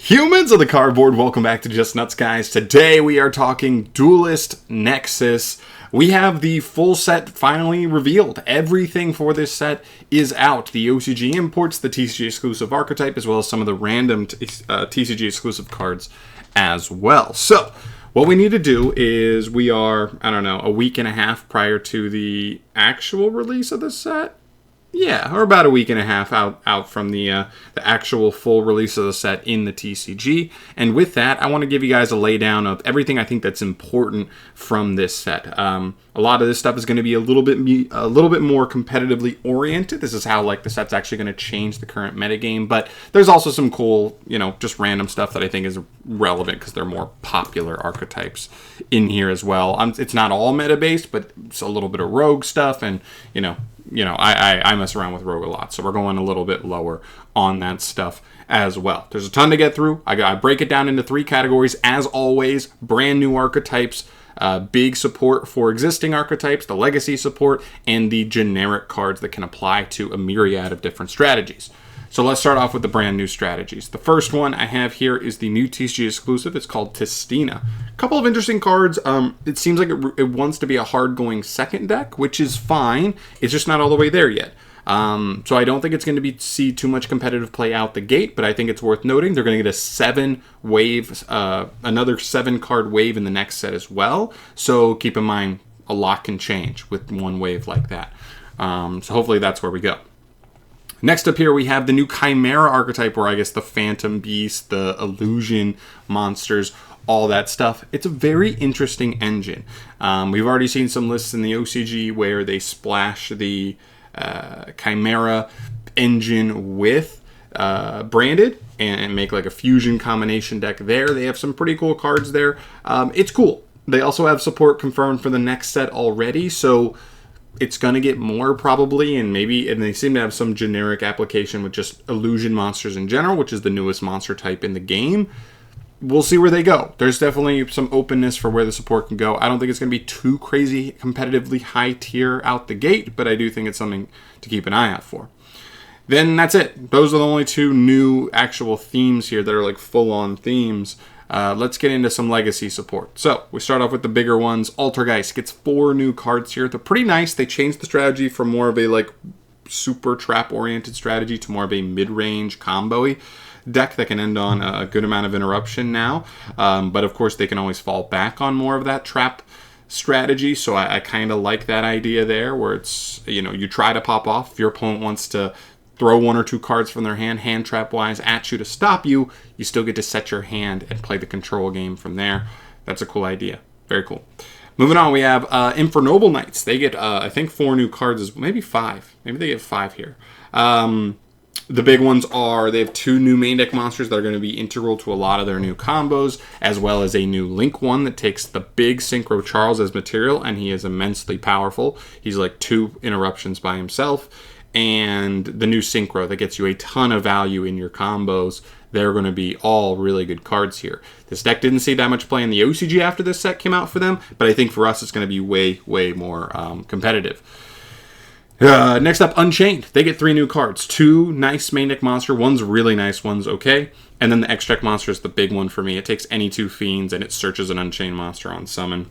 Humans of the cardboard, welcome back to Just Nuts, guys. Today we are talking Duelist Nexus. We have the full set finally revealed. Everything for this set is out. The OCG imports, the TCG exclusive archetype, as well as some of the random TCG exclusive cards as well. So, what we need to do is we are, a week and a half prior to the actual release of the set. Yeah, or about a week and a half out from the actual full release of the set in the TCG. And with that, I want to give you guys a laydown of everything I think that's important from this set. A lot of this stuff is going to be a little bit more competitively oriented. This is how the set's actually going to change the current metagame. But there's also some cool, just random stuff that I think is relevant because they're more popular archetypes in here as well. It's not all meta based, but it's a little bit of rogue stuff, and I mess around with rogue a lot, so we're going a little bit lower on that stuff as well. There's a ton to get through. I break it down into 3 categories. As always, brand new archetypes, big support for existing archetypes, the legacy support, and the generic cards that can apply to a myriad of different strategies. So let's start off with the brand new strategies. The first one I have here is the new TCG exclusive. It's called Testina. A couple of interesting cards. It seems like it wants to be a hard-going second deck, which is fine. It's just not all the way there yet. So I don't think it's going to see too much competitive play out the gate, but I think it's worth noting they're going to get a 7-wave, another 7-card wave in the next set as well. So keep in mind, a lot can change with one wave like that. So hopefully that's where we go. Next up here, we have the new Chimera archetype, or I guess the Phantom Beast, the Illusion monsters, all that stuff. It's a very interesting engine. We've already seen some lists in the OCG where they splash the Chimera engine with branded and make like a fusion combination deck there. They have some pretty cool cards there. It's cool. They also have support confirmed for the next set already, so it's going to get more probably, and they seem to have some generic application with just illusion monsters in general, which is the newest monster type in the game. We'll see where they go. There's definitely some openness for where the support can go. I don't think it's going to be too crazy competitively high tier out the gate, but I do think it's something to keep an eye out for. Then that's it. Those are the only 2 new actual themes here that are like full-on themes. Let's get into some legacy support. So we start off with the bigger ones. Altergeist gets 4 new cards here. They're pretty nice. They changed the strategy from more of a super trap oriented strategy to more of a mid-range combo-y deck that can end on a good amount of interruption now. But of course they can always fall back on more of that trap strategy. So I kind of like that idea there, where it's, you try to pop off. If your opponent wants to throw 1 or 2 cards from their hand trap wise at you to stop you, you still get to set your hand and play the control game from there. That's a cool idea. Very cool. Moving on, we have Inferno Knights. They get, I think, 4 new cards, maybe 5. Maybe they get 5 here. The big ones are, they have 2 new main deck monsters that are going to be integral to a lot of their new combos, as well as a new Link one that takes the big Synchro Charles as material, and he is immensely powerful. He's like 2 interruptions by himself. And the new Synchro that gets you a ton of value in your combos. They're going to be all really good cards here. This deck didn't see that much play in the OCG after this set came out for them, but I think for us it's going to be way, way more competitive. Next up, Unchained. They get 3 new cards. 2 nice main deck monster. One's really nice, one's okay. And then the extract monster is the big one for me. It takes any 2 fiends and it searches an Unchained monster on summon.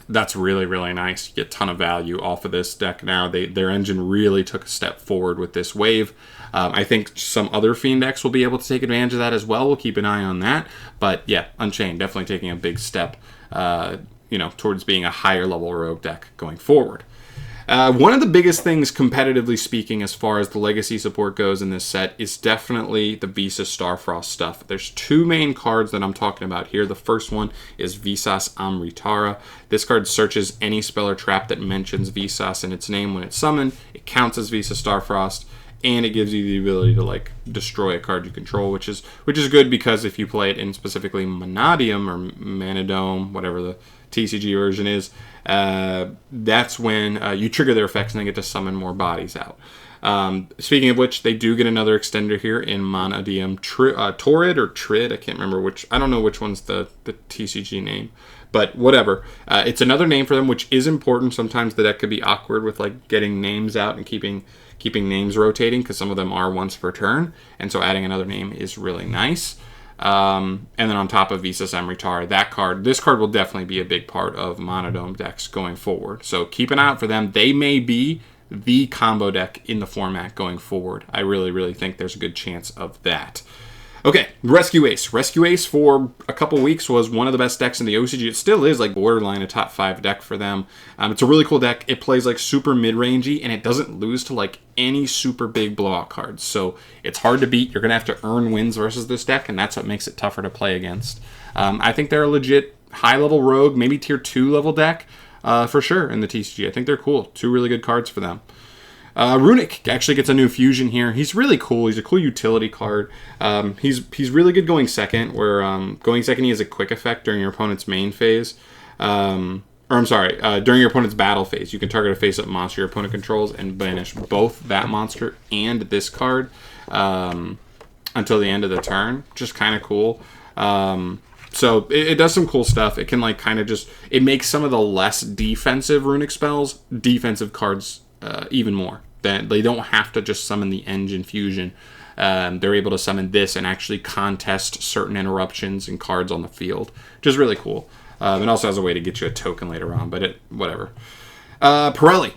That's really, really nice. You get a ton of value off of this deck now. Their engine really took a step forward with this wave. I think some other Fiend decks will be able to take advantage of that as well. We'll keep an eye on that. But yeah, Unchained definitely taking a big step towards being a higher level rogue deck going forward. One of the biggest things, competitively speaking, as far as the legacy support goes in this set is definitely the Visastar Frost stuff. There's 2 main cards that I'm talking about here. The first one is Visas Amritara. This card searches any spell or trap that mentions Visas in its name when it's summoned. It counts as Visastar Frost, and it gives you the ability to destroy a card you control, which is good because if you play it in specifically Manadium or Manadome, whatever the TCG version is, that's when you trigger their effects and they get to summon more bodies out. Speaking of which, they do get another extender here in Manadium Torrid or Trid. I can't remember which. I don't know which one's the TCG name, but whatever. It's another name for them, which is important. Sometimes the deck could be awkward with getting names out and keeping names rotating because some of them are once per turn, and so adding another name is really nice. And then on top of Visas Emritar, this card will definitely be a big part of Monodome decks going forward. So keep an eye out for them. They may be the combo deck in the format going forward. I really, really think there's a good chance of that. Okay, Rescue Ace. Rescue Ace for a couple weeks was one of the best decks in the OCG. It still is like borderline a top 5 deck for them. It's a really cool deck. It plays like super mid-rangey, and it doesn't lose to like any super big blowout cards. So it's hard to beat. You're going to have to earn wins versus this deck, and that's what makes it tougher to play against. I think they're a legit high-level rogue, maybe tier 2 level deck for sure in the TCG. I think they're cool. 2 really good cards for them. Runic actually gets a new fusion here. He's really cool. He's a cool utility card. He's really good going second, where going second he has a quick effect during your opponent's main phase. During your opponent's battle phase. You can target a face-up monster your opponent controls and banish both that monster and this card until the end of the turn. Just kind of cool. So it does some cool stuff. It can like kind of just... It makes some of the less defensive Runic spells defensive cards even more. That they don't have to just summon the engine fusion. They're able to summon this and actually contest certain interruptions and cards on the field, which is really cool. It also has a way to get you a token later on, but whatever. Pirelli.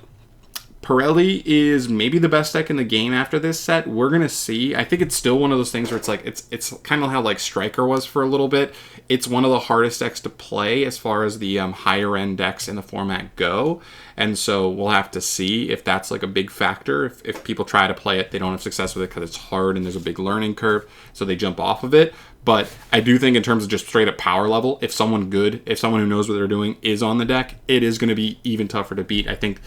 Pirelli is maybe the best deck in the game after this set. We're going to see. I think it's still one of those things where it's like, it's kind of how like Striker was for a little bit. It's one of the hardest decks to play as far as the higher end decks in the format go. And so we'll have to see if that's like a big factor. If people try to play it, they don't have success with it because it's hard and there's a big learning curve. So they jump off of it. But I do think in terms of just straight up power level, if someone who knows what they're doing is on the deck, it is going to be even tougher to beat. I think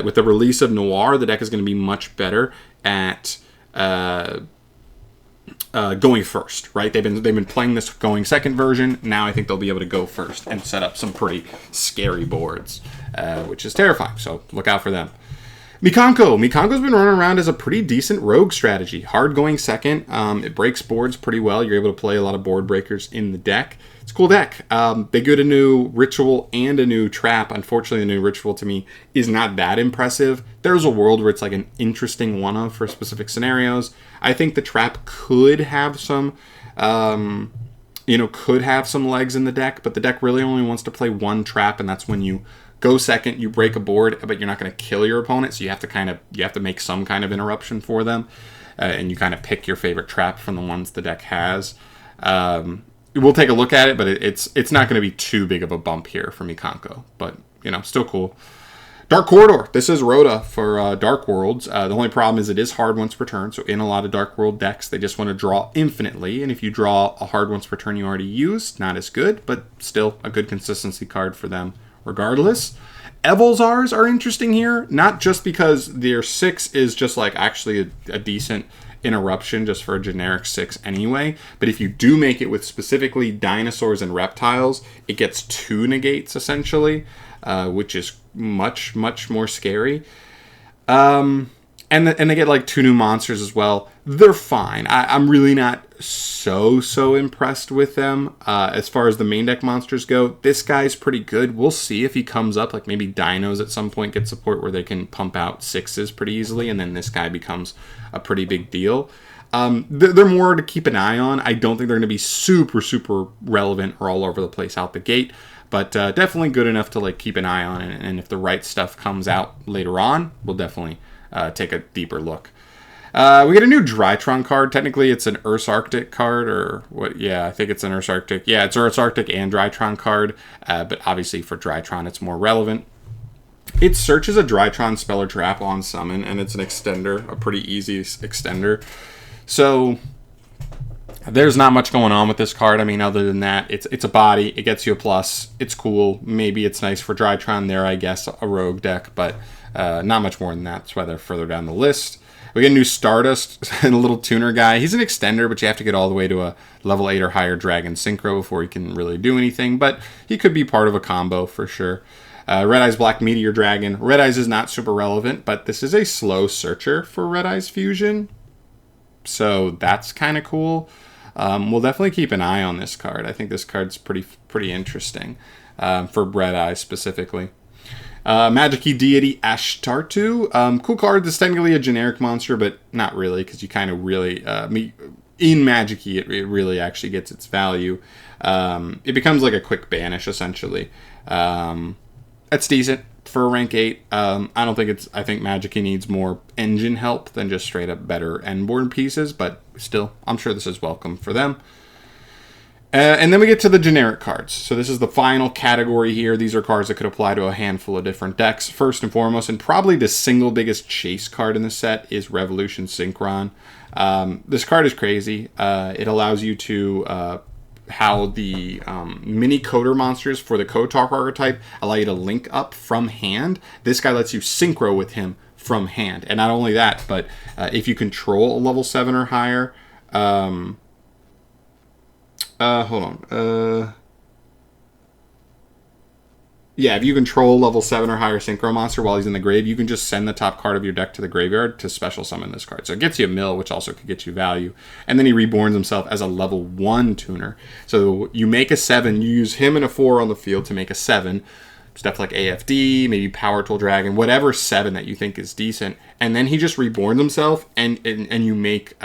with the release of Noir, the deck is going to be much better at going first, right? They've been playing this going second version. Now I think they'll be able to go first and set up some pretty scary boards, which is terrifying. So look out for them. Mikonko. Mikonko's been running around as a pretty decent rogue strategy. Hard going second. It breaks boards pretty well. You're able to play a lot of board breakers in the deck. It's a cool deck. They get a new ritual and a new trap. Unfortunately, the new ritual to me is not that impressive. There's a world where it's like an interesting one-of for specific scenarios. I think the trap could have some, could have some legs in the deck, but the deck really only wants to play one trap, and that's when you go second, you break a board, but you're not going to kill your opponent, so you have to make some kind of interruption for them, and you kind of pick your favorite trap from the ones the deck has. We'll take a look at it, but it's not going to be too big of a bump here for Mikonko, but still cool. Dark Corridor. This is Rhoda for Dark Worlds. The only problem is it is hard once per turn, so in a lot of Dark World decks, they just want to draw infinitely, and if you draw a hard once per turn you already used, not as good, but still a good consistency card for them regardless. Evolzars are interesting here, not just because their 6 is just like actually a decent interruption just for a generic 6 anyway, but if you do make it with specifically dinosaurs and reptiles, it gets 2 negates essentially, which is much, much more scary. And they get like 2 new monsters as well. They're fine. I'm really not so impressed with them. As far as the main deck monsters go, this guy's pretty good. We'll see if he comes up. Like maybe Dinos at some point get support where they can pump out 6s pretty easily, and then this guy becomes a pretty big deal. They're more to keep an eye on. I don't think they're going to be super relevant or all over the place out the gate, but definitely good enough to like keep an eye on. And if the right stuff comes out later on, we'll definitely take a deeper look. We get a new Drytron card. Technically, it's an Earth's Arctic card, or what? Yeah, I think it's an Earth's Arctic. Yeah, it's Earth's Arctic and Drytron card, but obviously for Drytron, it's more relevant. It searches a Drytron spell or trap on summon, and it's an extender, a pretty easy extender. So there's not much going on with this card. I mean, other than that, it's a body. It gets you a plus. It's cool. Maybe it's nice for Drytron there, I guess, a rogue deck, but not much more than that. That's why they're further down the list. We get a new Stardust and a little tuner guy. He's an extender, but you have to get all the way to a level 8 or higher Dragon Synchro before he can really do anything, but he could be part of a combo for sure. Red Eyes Black Meteor Dragon. Red Eyes is not super relevant, but this is a slow searcher for Red Eyes Fusion, so that's kind of cool. We'll definitely keep an eye on this card. I think this card's pretty interesting for Red Eyes specifically. Magic-y Deity Ashtartu. Cool card. This is technically a generic monster, but not really, because you kind of really... in Magic-y, it really actually gets its value. It becomes like a quick banish, essentially. That's decent for a rank 8. I don't think it's... I think Magic-y needs more engine help than just straight up better endboard pieces, but still, I'm sure this is welcome for them. And then we get to the generic cards. So this is the final category here. These are cards that could apply to a handful of different decks. First and foremost, and probably the single biggest chase card in the set, is Revolution Synchron. This card is crazy. It allows you to... how the mini coder monsters for the Code Talk archetype allow you to link up from hand. This guy lets you synchro with him from hand. And not only that, but if you control a level 7 or higher... hold on. Yeah, if you control level 7 or higher Synchro monster while he's in the grave, you can just send the top card of your deck to the graveyard to special summon this card. So it gets you a mill, which also could get you value. And then he reborns himself as a level 1 tuner. So you make a 7, you use him and a 4 on the field to make a 7. Stuff like AFD, maybe Power Tool Dragon, whatever 7 that you think is decent. And then he just reborns himself, and you make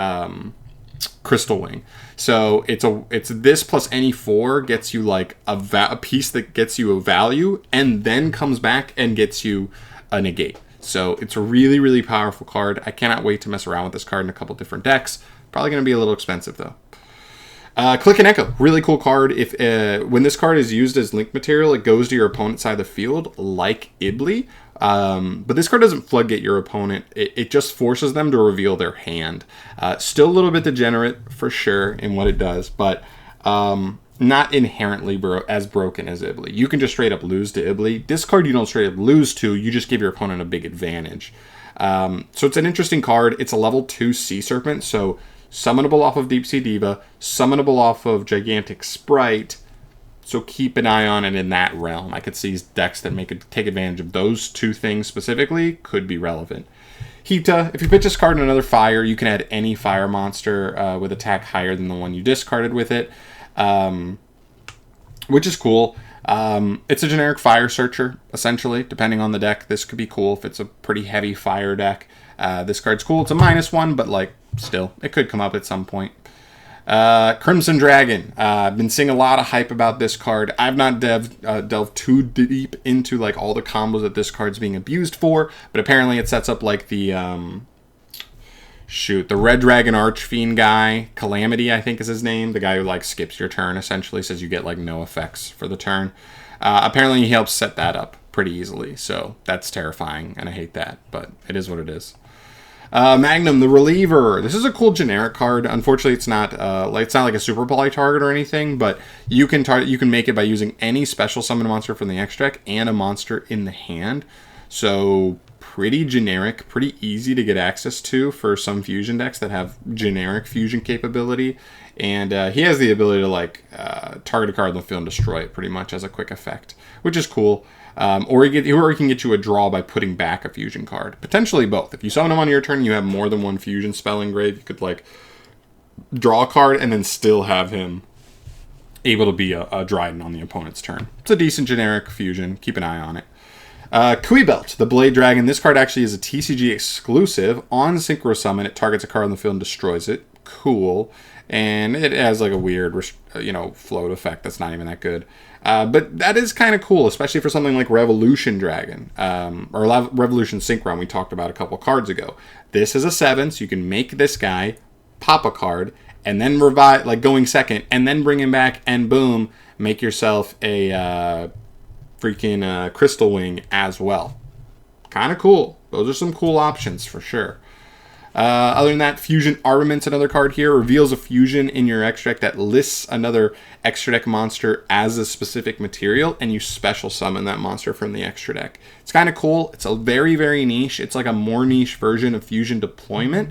Crystal Wing. So it's this plus any 4 gets you like a piece that gets you a value, and then comes back and gets you a negate. So it's a really, really powerful card. I cannot wait to mess around with this card in a couple different decks. Probably going to be a little expensive though. Click and Echo, really cool card. If when this card is used as link material, it goes to your opponent's side of the field like Ibly. But this card doesn't floodgate your opponent. It just forces them to reveal their hand. Still a little bit degenerate for sure in what it does, but not inherently as broken as Ibly. You can just straight up lose to Ibly. This card you don't straight up lose to, you just give your opponent a big advantage. So it's an interesting card. It's a level 2 Sea Serpent, so summonable off of Deep Sea Diva, summonable off of Gigantic Sprite. So keep an eye on it in that realm. I could see decks that take advantage of those two things specifically could be relevant. Hita, if you pitch this card in another fire, you can add any fire monster with attack higher than the one you discarded with it, which is cool. It's a generic fire searcher, essentially, depending on the deck. This could be cool if it's a pretty heavy fire deck. This card's cool. It's a -1, but like still, it could come up at some point. Crimson Dragon. I've been seeing a lot of hype about this card. I've not delved too deep into like all the combos that this card's being abused for, but apparently it sets up like the the Red Dragon Archfiend guy, Calamity I think is his name, the guy who like skips your turn, essentially says you get like no effects for the turn. Apparently he helps set that up pretty easily, so that's terrifying and I hate that, but it is what it is. Magnum, the Reliever. This is a cool generic card. Unfortunately, it's not like a super poly target or anything, but you can make it by using any special summon monster from the X deck and a monster in the hand. So pretty generic, pretty easy to get access to for some fusion decks that have generic fusion capability. And he has the ability to like target a card in the field and destroy it pretty much as a quick effect, which is cool. Or he can get you a draw by putting back a fusion card. Potentially both. If you summon him on your turn and you have more than one fusion spell engraved, you could like draw a card and then still have him able to be a Dryden on the opponent's turn. It's a decent generic fusion. Keep an eye on it. Kui Belt, the Blade Dragon. This card actually is a TCG exclusive. On Synchro Summon, it targets a card on the field and destroys it. Cool. And it has like a weird, float effect that's not even that good. But that is kind of cool, especially for something like Revolution Dragon, or Revolution Synchron we talked about a couple cards ago. This is a 7, so you can make this guy, pop a card, and then revive, like going second, and then bring him back, and boom, make yourself a freaking Crystal Wing as well. Kind of cool. Those are some cool options for sure. Other than that, Fusion Armament's another card here. Reveals a fusion in your extra deck that lists another extra deck monster as a specific material, and you special summon that monster from the extra deck. It's kind of cool. It's a very, very niche. It's like a more niche version of Fusion Deployment,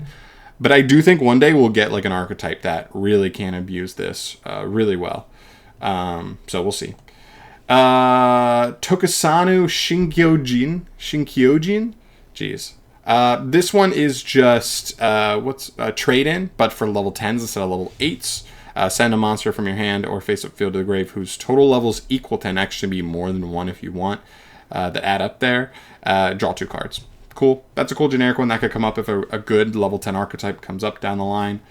but I do think one day we'll get like an archetype that really can abuse this really well. So we'll see. Tokusanu Shinkyojin? Jeez. This one is just trade-in, but for level 10s instead of level 8s. Send a monster from your hand or face-up field to the grave whose total level is equal to, and actually be more than 1 if you want, that add up there. Draw 2 cards. Cool. That's a cool generic one that could come up if a good level 10 archetype comes up down the line.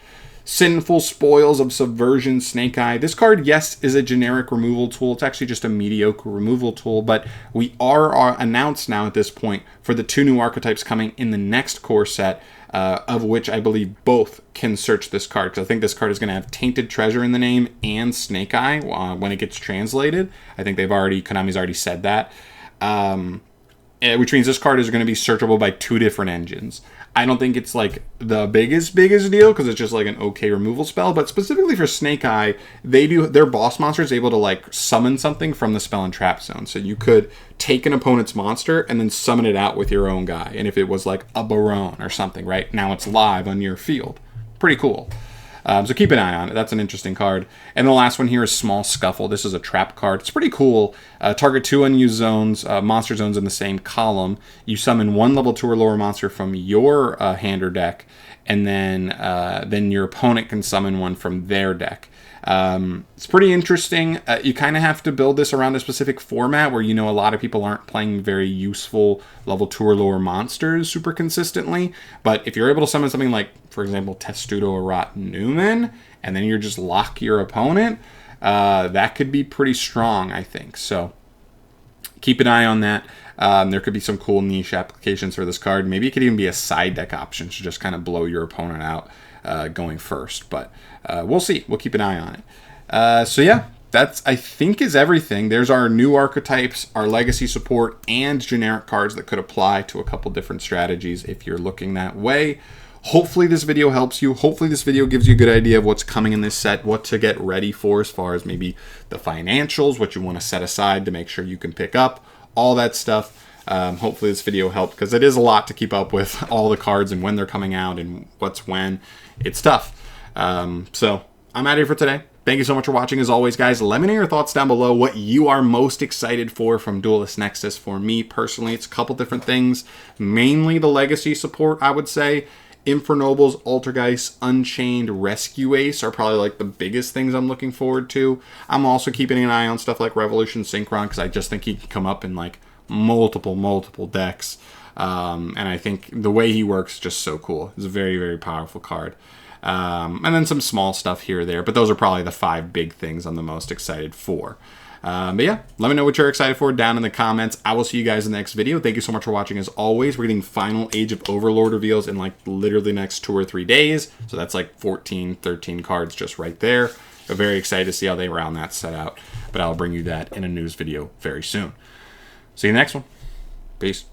Sinful Spoils of Subversion, Snake Eye. This card, yes, is a generic removal tool. It's actually just a mediocre removal tool, but we are announced now at this point for the 2 new archetypes coming in the next core set, of which I believe both can search this card, because I think this card is going to have Tainted Treasure in the name and Snake Eye when it gets translated. I think Konami's already said that, which means this card is going to be searchable by 2 different engines. I don't think it's like the biggest deal, because it's just like an okay removal spell, but specifically for Snake Eye, their boss monster is able to like summon something from the spell and trap zone. So you could take an opponent's monster and then summon it out with your own guy. And if it was like a Baron or something, right, now it's live on your field. Pretty cool. So keep an eye on it. That's an interesting card. And the last one here is Small Scuffle. This is a trap card. It's pretty cool. Target 2 unused zones, monster zones in the same column. You summon 1 level 2 or lower monster from your hand or deck, and then your opponent can summon one from their deck. It's pretty interesting. You kind of have to build this around a specific format where, a lot of people aren't playing very useful level 2 or lower monsters super consistently. But if you're able to summon something like, for example, Testudo or Rot Newman, and then you just lock your opponent, that could be pretty strong, I think. So keep an eye on that. There could be some cool niche applications for this card. Maybe it could even be a side deck option to just kind of blow your opponent out going first. But we'll see. We'll keep an eye on it. So yeah, that's, I think, is everything. There's our new archetypes, our legacy support, and generic cards that could apply to a couple different strategies if you're looking that way. Hopefully this video helps you. Hopefully this video gives you a good idea of what's coming in this set, what to get ready for as far as maybe the financials, what you want to set aside to make sure you can pick up, all that stuff. Hopefully this video helped, because it is a lot to keep up with all the cards and when they're coming out and what's when. It's tough. So I'm out of here for today. Thank you so much for watching. As always, guys, let me know your thoughts down below, what you are most excited for from Duelist Nexus. For me personally, it's a couple different things, mainly the legacy support, I would say. Infernobles, Altergeist, Unchained, Rescue Ace are probably like the biggest things I'm looking forward to. I'm also keeping an eye on stuff like Revolution Synchron, because I just think he can come up in like multiple decks. And I think the way he works is just so cool. It's a very, very powerful card. And then some small stuff here or there, but those are probably the 5 big things I'm the most excited for. But yeah, let me know what you're excited for down in the comments. I will see you guys in the next video. Thank you so much for watching. As always, we're getting final Age of Overlord reveals in like literally the next 2 or 3 days. So that's like 14, 13 cards just right there. I'm very excited to see how they round that set out. But I'll bring you that in a news video very soon. See you in the next one. Peace.